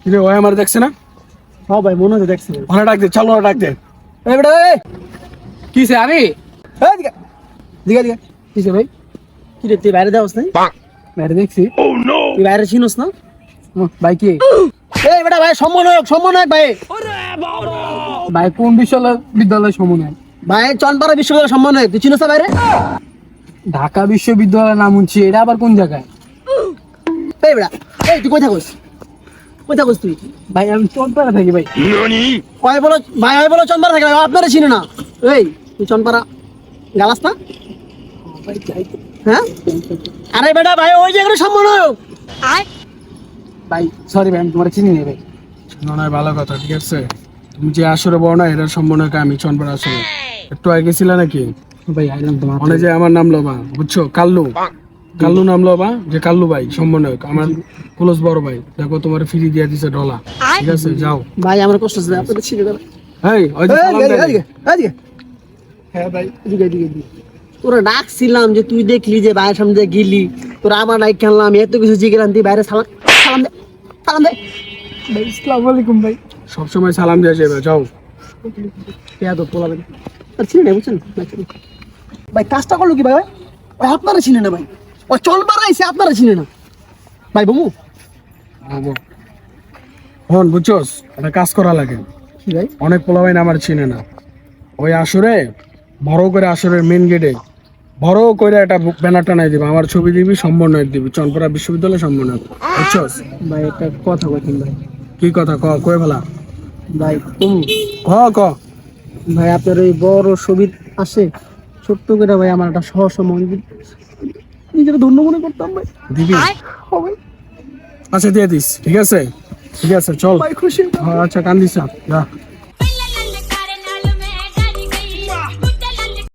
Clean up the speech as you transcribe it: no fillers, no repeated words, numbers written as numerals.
কিরে ওই আমার দেখছে না? হ্যাঁ ভাই মনে হয় দেখছি। ওরা ডাক দে, চল ওরা ডাক দে। এই বেটা এই কিসে আমি? এই দিকে দিকে দিকে কিসে ভাই? কি রে তুই বাইরে যাওস নাই? বাইরে দেখছি। তুই বাইরে চিনোস না? ভাই কি? এই বেটা ভাই সমন্বয়ক ভাই। ভাই কোন বিশ্ববিদ্যালয় সমন্বয়? ভাই চনপাড়া বিশ্ববিদ্যালয় সমন্বয়ক, তুই চিনোস না বাইরে? ঢাকা বিশ্ববিদ্যালয়ের নাম শুনছি, এটা আবার কোন জায়গায়? এই বেটা এই তুই কই থাকস? কই থাকস তুই? ভাই আমি চনপাড়া থাকি ভাই। ভাই বলো চনপাড়া থাকে, আপনারা চিনে না। এই তুই চনপাড়া গালাস না? হ্যাঁ আরে বেটা ভাই ওই জায়গায় সমন্বয়ক। ভাই সরি ভাই, আমি তোমার চিনি না ভাই। নয় ভালো কথা, ঠিক আছে। তুমি যে আসরে বড় না, এটার সম্মানকে আমি চনপাড়া আসরে একটু আগে ছিল নাকি ভাই আইলাম তোমার অনেক যে আমার নাম লবা, বুঝছো? কাল্লু নাম লবা, যে কাল্লু ভাই সম্মানক আমার ক্লোজ বড় ভাই। দেখো তোমার ফ্রি দিয়ে দিছে ডলা, ঠিক আছে? যাও ভাই আমার কষ্ট হচ্ছে আপনাদের চিনে গেল। এই ওই যে সালাম দেয়। হ্যাঁ ভাই এদিকে তোরা ডাকছিলাম যে তুই দেখলি যে বাইরের সামনে দিয়ে গেলি, তোরা আবার ডাক খেললাম, এত কিছু জিজ্ঞেলাম, তুই বাইরে সালাম দে। ভাই আসসালামু আলাইকুম ভাই। সব সময় সালাম দিয়ে যাবে, যাও। তো তোলাবেন আর চিনে নেই, বুঝছেন ভাই? কাজটা করলো কি ভাই? ওই আপনারা চিনে না ভাই, ওই চল পাড়াইছে, আপনারা চিনে না ভাই। বমু হন বুঝছস, একটা কাজ করা লাগে। কি ভাই? অনেক পোলাবাইন আমার চিনে না। ওই আসরে বড় করে আসরের মেন গেটে বড় করে একটা ব্যানার টানাই দিবি, আমার ছবি দিবি, সম্মাননা দিবি, চনপাড়া বিশ্ববিদ্যালয় সম্মাননা, বুঝছস? ভাই একটা কথা বলছেন ভাই। কি কথা কয়ে ফেলা? ভাই তুমি ক ভাই আপনার ওই বড় ছবি আসে ছোট্ট করে ভাই, আমার একটা সহজ নিজের ধন্য মনে করতাম ভাই। দিবি? হবে আচ্ছা দিয়ে দিস, ঠিক আছে চল। ভাই খুশি। আচ্ছা কান্দিস না, যা।